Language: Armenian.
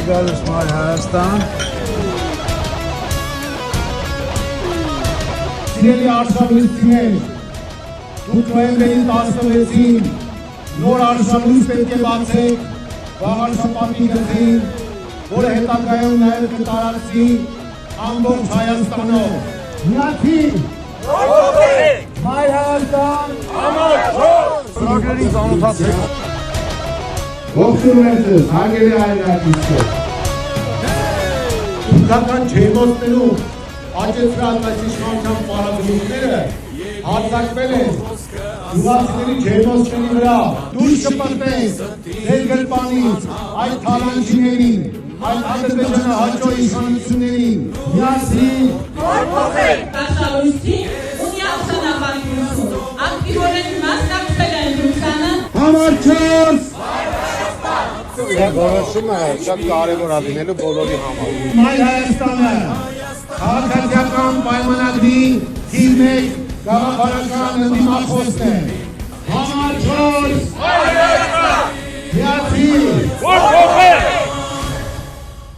գալիս Մայր Հայաստան։ Սիրելի արշավույթներ, դուք նոյեմբերին 16-ին նոր արշավույթ պետք է բացեք Վաղարշապատի գծին, որը հետագայում նաև կտարածվի ամբողջ Հայաստանով։ Միացի! Մայր Հայաստան! Ծրագրերին ծանոթացեք։ Ողջունում եմ ձեզ, հարգելի հայրենակիցներ։ Թուրքական ջերմոցներում աճեցրած այս իշխանության պարագլուխները հարձակվել են գյուղացիների ջերմոցների վրա։ Դուրս կպրտենք ձեր գրպանից այդ թալանչիներին, այդ Ադրբեջանը հաճո իշխանություններին։ Միասին Արշավույթի ունիացանավարկություն ակտիվորեն մասնակցել են Ռուսանը Համար 4 Որոշումը շատ կարևոր է լինելու բոլորի համար։ Մայր Հայաստանը քաղաքացիական պայմանագրի թիվ 1 գաղափարական ընդդիմախոսն է։ Համար 4